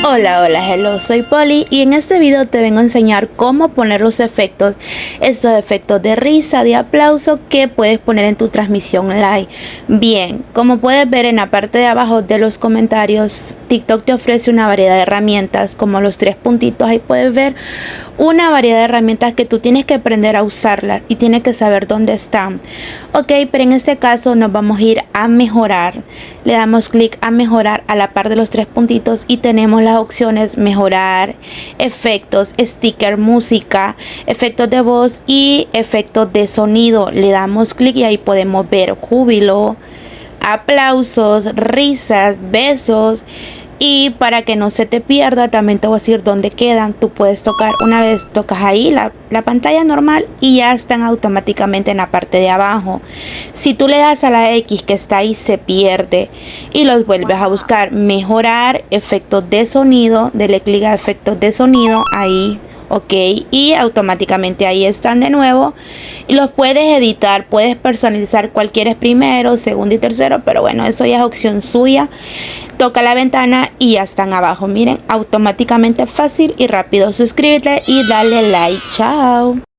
Hola, hola, hello, soy Polly y en este video te vengo a enseñar cómo poner los efectos, esos efectos de risa, de aplauso que puedes poner en tu transmisión live. Bien, como puedes ver en la parte de abajo de los comentarios, TikTok te ofrece una variedad de herramientas como los tres puntitos. Ahí puedes ver una variedad de herramientas que tú tienes que aprender a usarlas y tienes que saber dónde están. Ok, pero en este caso nos vamos a ir a mejorar. Le damos clic a mejorar a la par de los tres puntitos y tenemos las opciones mejorar, efectos, sticker, música, efectos de voz y efectos de sonido. Le damos clic y ahí podemos ver júbilo, aplausos, risas, besos. Y para que no se te pierda, también te voy a decir dónde quedan. Tú puedes tocar, una vez tocas ahí la pantalla normal y ya están automáticamente en la parte de abajo. Si tú le das a la X que está ahí, se pierde y los vuelves a buscar. Mejorar, efectos de sonido, dele clic a efectos de sonido ahí. Ok, y automáticamente ahí están de nuevo y los puedes editar, puedes personalizar cuál quieres primero, segundo y tercero, pero bueno, eso ya es opción suya. Toca la ventana y ya están abajo. Miren, automáticamente fácil y rápido. Suscríbete y dale like. Chao.